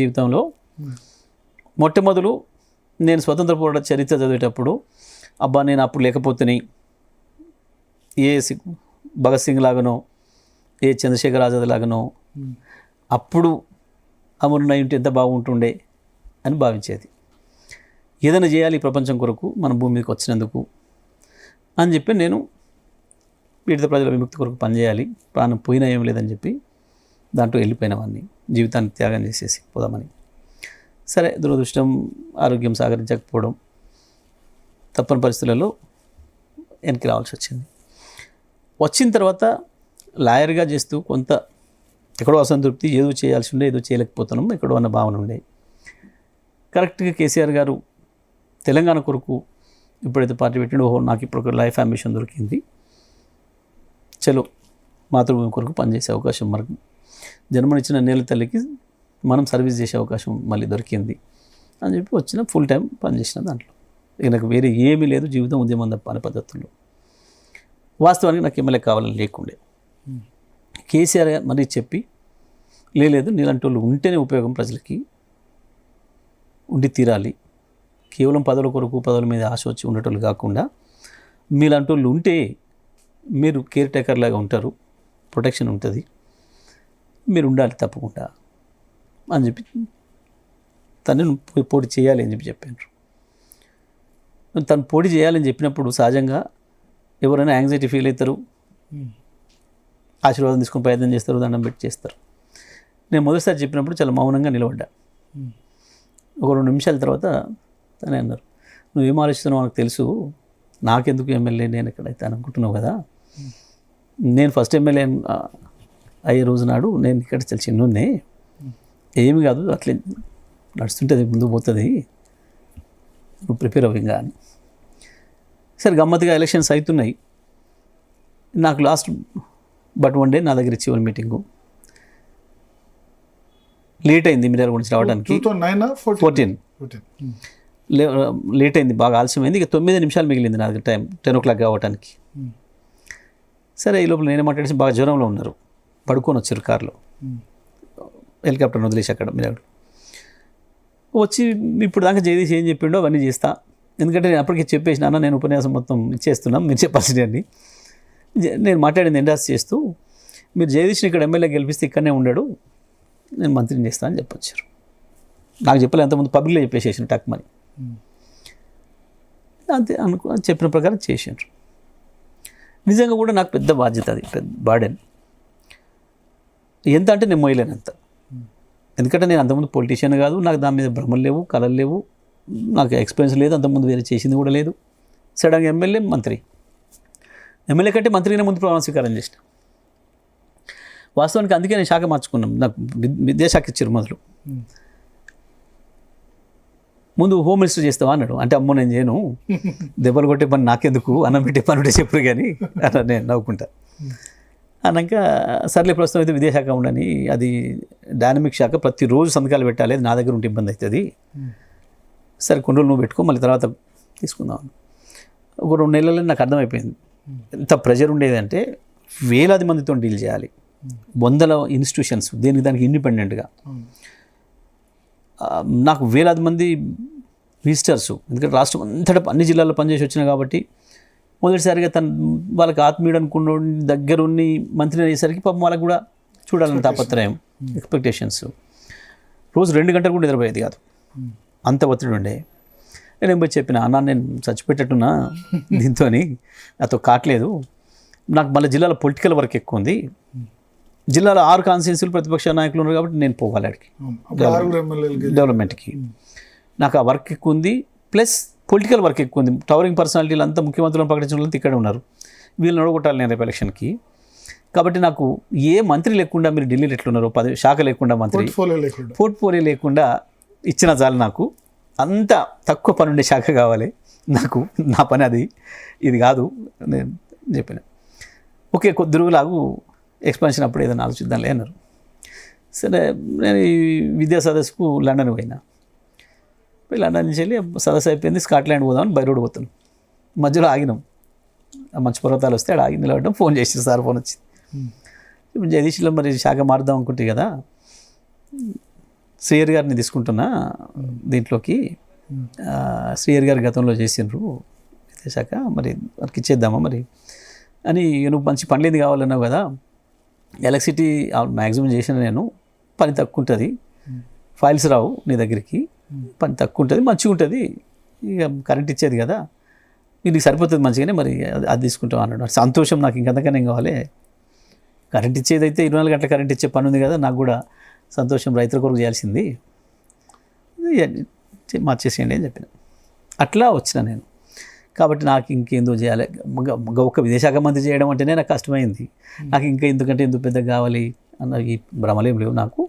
జీవితంలో మొట్టమొదలు నేను స్వతంత్ర పోరాట చరిత్ర చదివేటప్పుడు అబ్బా నేను అప్పుడు లేకపోతేనే ఏ భగత్ సింగ్ లాగానో ఏ చంద్రశేఖర్ ఆజాద్ లాగానో అప్పుడు అమరునై ఉంటే ఎంత బాగుంటుండే అని భావించేది. ఏదైనా చేయాలి ఈ ప్రపంచం కొరకు మన భూమి మీదకి వచ్చినందుకు అని చెప్పి నేను పీడిత ప్రజల విముక్తి కొరకు పనిచేయాలి, ప్రాణం పోయినా ఏం లేదని చెప్పి దాంట్లో వెళ్ళిపోయిన వాడిని, జీవితాన్ని త్యాగం చేసేసి పోదామని. సరే దురదృష్టం ఆరోగ్యం సహకరించకపోవడం, తప్పని పరిస్థితులలో వెనక్కి రావాల్సి వచ్చింది. వచ్చిన తర్వాత లాయర్గా చేస్తూ కొంత ఎక్కడో అసంతృప్తి, ఏదో చేయాల్సి ఉండే ఏదో చేయలేకపోతున్నాం ఎక్కడో అన్న భావన ఉండే. కరెక్ట్గా కేసీఆర్ గారు తెలంగాణ కొరకు ఇప్పుడైతే పార్టీ పెట్టిండో, ఓహో నాకు ఇప్పుడు ఒక లైఫ్ అంబిషన్ దొరికింది, చలో మాతృభూమి కొరకు పనిచేసే అవకాశం, మనకు జన్మనిచ్చిన నేల తల్లికి మనం సర్వీస్ చేసే అవకాశం మళ్ళీ దొరికింది అని చెప్పి వచ్చిన ఫుల్ టైం పనిచేసిన దాంట్లో. ఇక నాకు వేరే ఏమీ లేదు, జీవితం ఉద్యమం తప్ప అనే పద్ధతుల్లో. వాస్తవానికి నాకు ఎమ్మెల్యే కావాలని లేకుండే. కేసీఆర్ మరీ చెప్పి లేదు నీలాంటి వాళ్ళు ఉంటేనే ఉపయోగం ప్రజలకి, ఉండి తీరాలి, కేవలం పదవుల కొరకు పదవుల మీద ఆశ వచ్చి ఉండేటోళ్ళు కాకుండా మీలాంటి వాళ్ళు ఉంటే మీరు కేర్ టేకర్ లాగా ఉంటారు, ప్రొటెక్షన్ ఉంటుంది, మీరు ఉండాలి తప్పకుండా అని చెప్పి తను పోటీ చేయాలి అని చెప్పి చెప్పారు. తను పోటీ చేయాలని చెప్పినప్పుడు సహజంగా ఎవరైనా యాంగ్జైటీ ఫీల్ అవుతారు, ఆశీర్వాదం తీసుకుని ప్రయత్నం చేస్తారు, దండం పెట్టి చేస్తారు. నేను మొదటిసారి చెప్పినప్పుడు చాలా మౌనంగా నిలబడ్డా. ఒక 2 నిమిషాల తర్వాత తనే అన్నారు, నువ్వేం ఆలోచిస్తున్నావు నాకు తెలుసు, నాకెందుకు ఎమ్మెల్యే, నేను ఎక్కడైతే అనుకుంటున్నావు కదా, నేను ఫస్ట్ ఎమ్మెల్యే అయ్యే రోజు నాడు నేను ఇక్కడ చాలా చిన్నున్నే, ఏమి కాదు అట్లే నడుస్తుంటుంది ముందు పోతుంది, నువ్వు ప్రిపేర్ అవ్వంగా అని. సరే గమ్మత్తుగా ఎలక్షన్స్ అవుతున్నాయి. నాకు లాస్ట్ బట్ 1 డే నా దగ్గర చివరి మీటింగు లేట్ అయింది మిర్యాల గురించి రావడానికి. 14 లేట్ అయింది, బాగా ఆలస్యమైంది. ఇక 9 నిమిషాలు మిగిలింది నా దగ్గర టైం 10 o'clock కావడానికి. సరే ఈ లోపల నేనే మాట్లాడేసి బాగా జ్వరంలో ఉన్నారు, పడుకొని వచ్చారు కారులో, హెలికాప్టర్ని వదిలేసి అక్కడ మిర్యాలు వచ్చి ఇప్పుడు దాకా జగదీష్ ఏం చెప్పిండో అవన్నీ చేస్తా, ఎందుకంటే నేను అప్పటికి చెప్పేసిన అన్న నేను ఉపన్యాసం మొత్తం ఇచ్చేస్తున్నాం, మీరు చెప్పాల్సింది. నేను మాట్లాడింది ఎండాస్ చేస్తూ మీరు జగదీష్ని ఇక్కడ ఎమ్మెల్యే గెలిపిస్తే ఇక్కడనే ఉన్నాడు, నేను మంత్రిని చేస్తాను అని చెప్పొచ్చారు. నాకు చెప్పలే, అంతకుముందు పబ్లిక్లో చెప్పేసేసిన టక్మని, అంతే చెప్పిన ప్రకారం చేసారు. నిజంగా కూడా నాకు పెద్ద బాధ్యత, అది పెద్ద బార్డెన్. ఎంత అంటే నేను మోయలేనంత, ఎందుకంటే నేను అంతకుముందు పొలిటీషియన్ కాదు, నాకు దాని మీద భ్రమలు లేవు, కళలు లేవు, నాకు ఎక్స్పీరియన్స్ లేదు, అంతకుముందు వేరే చేసింది కూడా లేదు. సడన్గా ఎమ్మెల్యే మంత్రి, ఎమ్మెల్యే కంటే మంత్రిగానే ముందు ప్రమాణ స్వీకారం చేసిన. వాస్తవానికి అందుకే నేను శాఖ మార్చుకున్నాం, నాకు విద్యాశాఖ ఇచ్చారు మొదలు. ముందు హోమ్ మినిస్టర్ చేస్తావా అన్నాడు, అంటే అమ్మో నేను చేయను, దెబ్బలు కొట్టే పని నాకెందుకు, అన్నం పెట్టే పని ఉంటే చెప్పరు కానీ అన్న నేను నవ్వుకుంటా. అన్నాక సర్లే ప్రస్తుతం అయితే విద్యాశాఖ ఉండని, అది డైనమిక్ శాఖ, ప్రతిరోజు సంతకాలు పెట్టాలి, అది నా దగ్గర ఉంటే ఇబ్బంది అవుతుంది, సరే కొన్ని రోజులు నువ్వు పెట్టుకో మళ్ళీ తర్వాత తీసుకుందాం. ఒక 2 నెలల్లో నాకు అర్థమైపోయింది ఎంత ప్రెషర్ ఉండేదంటే, వేలాది మందితో డీల్ చేయాలి, 100 ఇన్స్టిట్యూషన్స్, దేనికి దానికి ఇండిపెండెంట్గా. నాకు వేలాది మంది విజిటర్సు, ఎందుకంటే రాష్ట్రం అంతటా అన్ని జిల్లాల్లో పనిచేసి వచ్చినా కాబట్టి మొదటిసారిగా వాళ్ళకి ఆత్మీయుడు అనుకున్న దగ్గరున్ని మంత్రిని అయ్యేసరికి పాపం వాళ్ళకి కూడా చూడాలని తాపత్రయం, ఎక్స్పెక్టేషన్స్. రోజు 2 గంటలు కూడా నిద్రపోయేది కాదు, అంత ఒత్తిడి ఉండే. నేను పోయి చెప్పిన అన్న నేను చచ్చిపెట్టేట్టున్నా దీంతో, నాతో కావట్లేదు, నాకు మళ్ళీ జిల్లాలో పొలిటికల్ వర్క్ ఎక్కువ ఉంది, జిల్లాలో 6 కాన్స్టిట్యున్సీలు ప్రతిపక్ష నాయకులు ఉన్నారు కాబట్టి నేను పోవాలి అడిగి డెవలప్మెంట్కి, నాకు ఆ వర్క్ ఎక్కువ ఉంది, ప్లస్ పొలిటికల్ వర్క్ ఎక్కువ ఉంది. టవరింగ్ పర్సనాలిటీలు అంతా ముఖ్యమంత్రులను ప్రకటించిన వాళ్ళంతా ఇక్కడ ఉన్నారు, వీళ్ళని ఓడగొట్టాలి నేను రేపు ఎలక్షన్కి. కాబట్టి నాకు ఏ మంత్రి లేకుండా, మీరు ఢిల్లీలో ఎట్లున్నారు 10 శాఖ లేకుండా, మంత్రి పోర్ట్ఫోలియో లేకుండా ఇచ్చిన చాలు, నాకు అంత తక్కువ పని ఉండే శాఖ కావాలి నాకు, నా పని అది, ఇది కాదు నేను చెప్పిన. ఓకే కొద్ది రోజులాగు ఎక్స్పాన్షన్ అప్పుడు ఏదైనా ఆలోచిద్దాంలే అన్నారు. సరే నేను ఈ విద్యా సదస్సుకు లండన్ పోయినా, లండన్ నుంచి వెళ్ళి సదస్సు అయిపోయింది, స్కాట్లాండ్ పోదామని బై రోడ్ పోతున్నాం, మధ్యలో ఆగినాం, మంచు పర్వతాలు వస్తే ఆడ ఆగి నిలబడడం, ఫోన్ చేసి సార్ ఫోన్ వచ్చింది, జగదీష్లో మరి శాఖ మారుదాం అనుకుంటే కదా, శ్రీహరి గారిని తీసుకుంటున్నా దీంట్లోకి. శ్రీహరి గారి గతంలో చేసిండ్రు విదేశాక, మరి వారికి ఇచ్చేద్దామా మరి అని. నువ్వు మంచి పనిలేది కావాలన్నావు కదా, ఎలక్ట్రిసిటీ మ్యాక్సిమం చేసిన నేను, పని తక్కువ ఉంటుంది, ఫైల్స్ రావు నీ దగ్గరికి, పని తక్కువ ఉంటుంది, మంచిగా ఉంటుంది, ఇక కరెంట్ ఇచ్చేది కదా, నీకు సరిపోతుంది మంచిగానే, మరి అది తీసుకుంటాం అన్నాడు. సంతోషం, నాకు ఇంకంతకన్నా ఏం కావాలి, కరెంట్ ఇచ్చేది అయితే 24 గంటల కరెంట్ ఇచ్చే పని ఉంది కదా, నాకు కూడా సంతోషం, రైతుల కొరకు చేయాల్సింది, మార్చేసేయండి అని చెప్పిన. అట్లా వచ్చిన నేను. కాబట్టి నాకు ఇంకేందో చేయాలి, ఒక విదేశాంగ మంత్రి చేయడం అంటేనే నాకు కష్టమైంది, నాకు ఇంకా ఎందుకంటే ఎందుకు పెద్దగా కావాలి అన్న ఈ భ్రమలేం లేవు నాకు.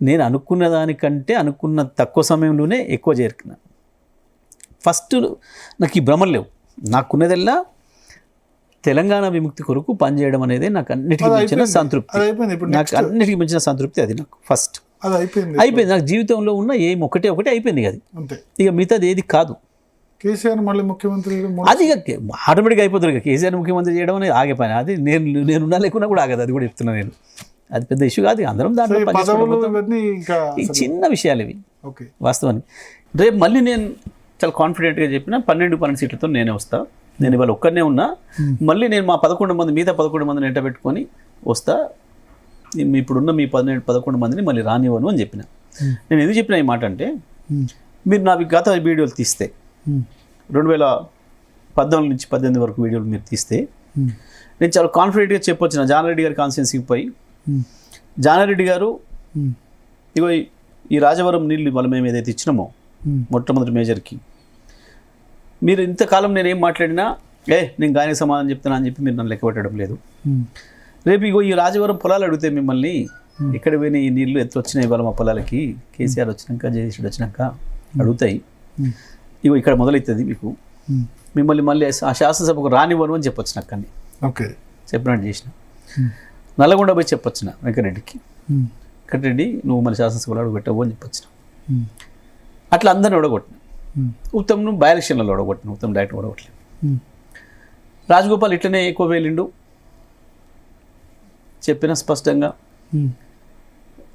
నేను అనుకున్న దానికంటే అనుకున్న తక్కువ సమయంలోనే ఎక్కువ చేరుకున్నాను. ఫస్ట్ నాకు ఈ భ్రమలు లేవు, నాకున్నదల్లా తెలంగాణ విముక్తి కొరకు పనిచేయడం అనేది నాకు అన్నిటికీ మించిన సంతృప్తి. నాకు అన్నిటికీ మించిన సంతృప్తి అది నాకు ఫస్ట్ అయిపోయింది. నాకు జీవితంలో ఉన్న ఏం ఒకటే అయిపోయింది అది, ఇక మిగతాది ఏది కాదు. కేసీఆర్ మళ్ళీ ముఖ్యమంత్రి అది ఆటోమేటిక్గా అయిపోతుంది. ఇక కేసీఆర్ ముఖ్యమంత్రి చేయడం అనేది ఆగే పని, అది నేను ఉన్నా లేకున్నా కూడా ఆగదు, అది కూడా చెప్తున్నా నేను. అది పెద్ద ఇష్యూ కాదు, అందరం దాంట్లో చిన్న విషయాలు ఇవి వాస్తవానికి. రేపు మళ్ళీ నేను చాలా కాన్ఫిడెంట్గా చెప్పిన 12 సీట్లతో నేనే వస్తా. నేను ఇవాళ ఒక్కనే ఉన్నా, మళ్ళీ నేను మా 11 మంది మిగతా 11 మందిని ఎంట పెట్టుకొని వస్తా. ఇప్పుడున్న మీ 11 మందిని మళ్ళీ రానివ్వను అని చెప్పిన. నేను ఎందుకు చెప్పిన ఈ మాట అంటే, మీరు నా గత వీడియోలు తీస్తే 2014 నుంచి 18 వరకు వీడియోలు మీరు తీస్తే నేను చాలా కాన్ఫిడెంట్గా చెప్పొచ్చిన. జానారెడ్డి గారి కాన్స్టిట్యున్సీకి పోయి, జానారెడ్డి గారు ఇగో ఈ రాజవరం నీళ్ళు ఇవాళ మేము ఏదైతే ఇచ్చినామో మొట్టమొదటి మేజర్కి, మీరు ఇంతకాలం నేనేం మాట్లాడినా నేను గాయన సమాధానం చెప్తాను అని చెప్పి మీరు నన్ను లెక్క పెట్టడం లేదు. రేపు ఇగో ఈ రాజవరం పొలాలు అడిగితే మిమ్మల్ని ఇక్కడ పోయిన ఈ నీళ్ళు ఎత్తు వచ్చినాయి ఇవాళ మా పొలాలకి, కేసీఆర్ వచ్చినాక జగదీశ్వరుడు వచ్చినాక అడుగుతాయి, ఇగో ఇక్కడ మొదలవుతుంది మీకు, మిమ్మల్ని మళ్ళీ ఆ శాసనసభకు రానివ్వను అని చెప్పొచ్చు నాకు. అన్నీ చెప్పినట్టు చేసిన. నల్లగొండ పోయి చెప్పొచ్చిన వెంకటరెడ్డికి, వెంకటరెడ్డి నువ్వు మళ్ళీ శాసనసభలో అడుగుపెట్టవు అని చెప్పొచ్చిన. అట్లా అందరిని ఓడగొట్టిన. ఉత్తమ్ను బై ఎలక్షన్లలో ఓడగొట్టిన, ఉత్తమ్ డైరెక్ట్ ఓడగొట్టలేదు. రాజగోపాల్ ఇట్లనే ఎక్కువ వేలిండు, చెప్పిన స్పష్టంగా.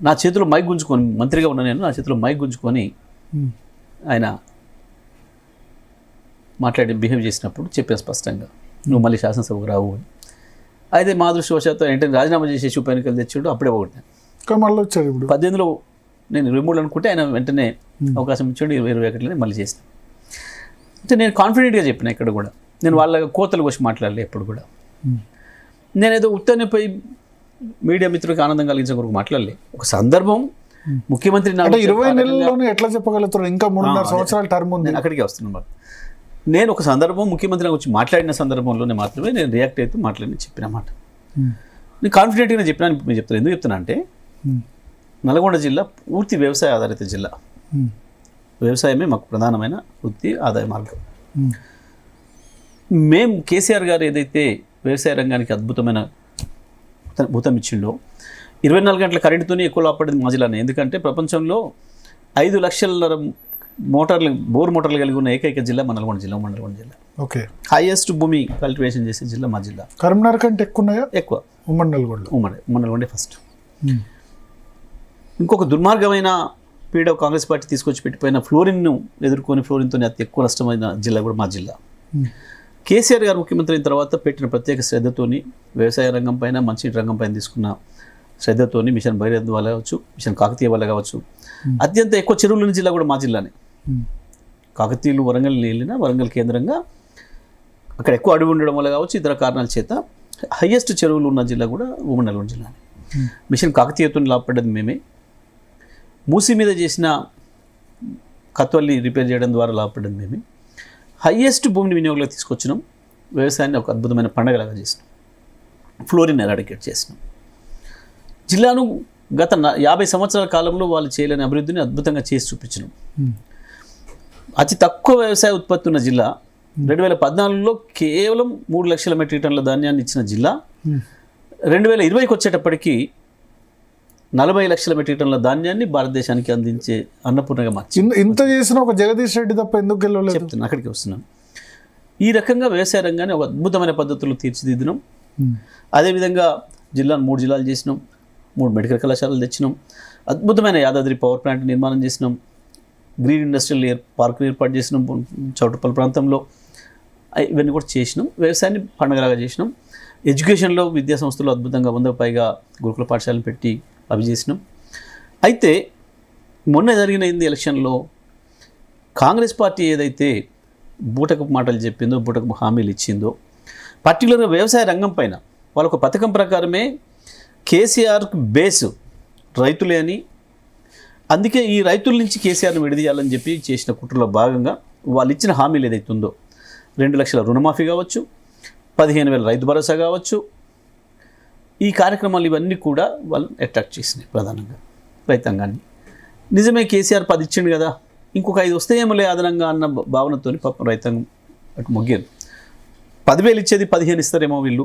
నా చేతిలో మైక్ గుంజుకొని, మంత్రిగా ఉన్న నేను, నా చేతిలో మైక్ గుంజుకొని ఆయన మాట్లాడి బిహేవ్ చేసినప్పుడు చెప్పిన స్పష్టంగా, నువ్వు మళ్ళీ శాసనసభకు రావు అని. అయితే మా దృష్టివశాత్తు ఏంటంటే రాజీనామా చేసేసి ఉప ఎన్నికలు తెచ్చాడు, అప్పుడే ఒకటి మళ్ళీ వచ్చాడు. ఇప్పుడు 18లో నేను 23 అనుకుంటే ఆయన వెంటనే అవకాశం ఇచ్చాడు, 21 మళ్ళీ చేసిన. అంటే నేను కాన్ఫిడెంట్గా చెప్పిన, ఇక్కడ కూడా నేను వాళ్ళ కోతలు వచ్చి మాట్లాడలే ఎప్పుడు కూడా. నేనేదో ఉత్తనే పోయి మీడియా మిత్రులకు ఆనందం కలిగించే కొరకు మాట్లాడలే. ఒక సందర్భం ముఖ్యమంత్రి 20 నెలల్లోనే ఎట్లా చెప్పగలుగుతారు, ఇంకా 3.5 సంవత్సరాల టర్మ్ ఉంది. నేను అక్కడికి వస్తున్నాను. నేను ఒక సందర్భం ముఖ్యమంత్రి వచ్చి మాట్లాడిన సందర్భంలోనే మాత్రమే నేను రియాక్ట్ అవుతూ మాట్లాడి చెప్పిన మాట. నేను కాన్ఫిడెంట్గానే చెప్పినాను. నేను చెప్తాను, ఎందుకు చెప్తున్నా అంటే, నల్గొండ జిల్లా పూర్తి వ్యవసాయ ఆధారిత జిల్లా. వ్యవసాయమే మాకు ప్రధానమైన వృత్తి, ఆదాయ మార్గం. మేము కేసీఆర్ గారు ఏదైతే వ్యవసాయ రంగానికి అద్భుతమైన భూతం ఇచ్చిండో, 24 గంటల కరెంటుతోనే ఎక్కువ లాభపడింది మా జిల్లానే. ఎందుకంటే ప్రపంచంలో 5 లక్షల మోటార్లు, బోర్ మోటార్లు కలిగి ఉన్న ఏకైక జిల్లా మన నల్గొండ జిల్లా. నల్గొండ జిల్లా హైయెస్ట్ భూమి కల్టివేషన్ చేసే జిల్లా మా జిల్లా. కరీంనగర్ కంటే ఎక్కువ ఉన్నాయా? ఎక్కువ. ఉమ్మడి నల్గొండ ఫస్ట్. ఇంకొక దుర్మార్గమైన పీడ కాంగ్రెస్ పార్టీ తీసుకొచ్చి పెట్టిపోయిన ఫ్లోరిన్ను ఎదుర్కొని, ఫ్లోరిన్తో అతి ఎక్కువ నష్టమైన జిల్లా కూడా మా జిల్లా. కేసీఆర్ గారు ముఖ్యమంత్రి అయిన తర్వాత పెట్టిన ప్రత్యేక శ్రద్ధతోని వ్యవసాయ రంగం పైన, మంచినీటి రంగం పైన తీసుకున్న శ్రద్ధతోని, మిషన్ భగీరథ వల్ల కావచ్చు, మిషన్ కాకతీయ వల్ల కావచ్చు, అత్యంత ఎక్కువ చెరువులున్న జిల్లా కూడా మా జిల్లానే. కాకతీయులు వరంగల్ వెళ్ళిన, వరంగల్ కేంద్రంగా అక్కడ ఎక్కువ అడవి ఉండడం వల్ల కావచ్చు, ఇతర కారణాల చేత హైయెస్ట్ చెరువులు ఉన్న జిల్లా కూడా ఉమ్మడి నల్గొండ జిల్లానే. మిషన్ కాకతీయతో లాభపడ్డది మేమే. మూసి మీద చేసిన కత్వల్లి రిపేర్ చేయడం ద్వారా లాభపడ్డది మేమే. హైయెస్ట్ భూమిని వినియోగంలో తీసుకొచ్చినాం. వ్యవసాయాన్ని ఒక అద్భుతమైన పండగలాగా చేసినాం. ఫ్లోరిన్ ఎరాడికేట్ చేసినాం. జిల్లాను గత 50 సంవత్సరాల కాలంలో వాళ్ళు చేయలేని అభివృద్ధిని అద్భుతంగా చేసి చూపించినాం. అతి తక్కువ వ్యవసాయ ఉత్పత్తి ఉన్న జిల్లా. 2014లో కేవలం 3 లక్షల మెట్రిక్ టన్నుల ధాన్యాన్ని ఇచ్చిన జిల్లా 2020కి వచ్చేటప్పటికి 40 లక్షల మెట్రిక్ టన్నుల ధాన్యాన్ని భారతదేశానికి అందించే అన్నపూర్ణగా మార్చింది. ఇంత చేసిన ఒక జగదీష్ రెడ్డి తప్ప ఎందుకు గెలవలేదు చెప్తున్నాను, అక్కడికి వస్తున్నాను. ఈ రకంగా వ్యవసాయ రంగాన్ని ఒక అద్భుతమైన పద్ధతుల్లో తీర్చిదిద్దినాం. అదేవిధంగా జిల్లాను 3 జిల్లాలు చేసినాం, 3 మెడికల్ కళాశాలలు తెచ్చినాం, అద్భుతమైన యాదాద్రి పవర్ ప్లాంట్ నిర్మాణం చేసినాం, గ్రీన్ ఇండస్ట్రియల్ పార్క్ ఏర్పాటు చేసినాం చౌటుప్పల్ ప్రాంతంలో. ఇవన్నీ కూడా చేసినాం. వ్యవసాయాన్ని పండుగలాగా చేసినాం. ఎడ్యుకేషన్లో విద్యా సంస్థలు అద్భుతంగా 100 పైగా గురుకుల పాఠశాలను పెట్టి అవి చేసినాం. అయితే మొన్న జరిగిన ఎలక్షన్లో కాంగ్రెస్ పార్టీ ఏదైతే బూటకపు మాటలు చెప్పిందో, బూటకపు హామీలు ఇచ్చిందో, పర్టికులర్గా వ్యవసాయ రంగం పైన వాళ్ళొక పథకం ప్రకారమే కేసీఆర్కి బేస్ రైతులే అని, అందుకే ఈ రైతుల నుంచి కేసీఆర్ని విడదీయాలని చెప్పి చేసిన కుట్రలో భాగంగా వాళ్ళు ఇచ్చిన హామీలు ఏదైతే ఉందో 2 లక్షల రుణమాఫీ కావచ్చు, 15,000 రైతు భరోసా కావచ్చు, ఈ కార్యక్రమాలు ఇవన్నీ కూడా వాళ్ళు అట్రాక్ట్ చేసినాయి ప్రధానంగా రైతాంగాన్ని. నిజమే కేసీఆర్ 10 ఇచ్చిండు కదా, ఇంకొక 5 వస్తాయేమోలే అదనంగా అన్న భావనతో పాపం రైతాంగం అటు మొగ్గారు. 10,000 ఇచ్చేది 15 ఇస్తారేమో వీళ్ళు,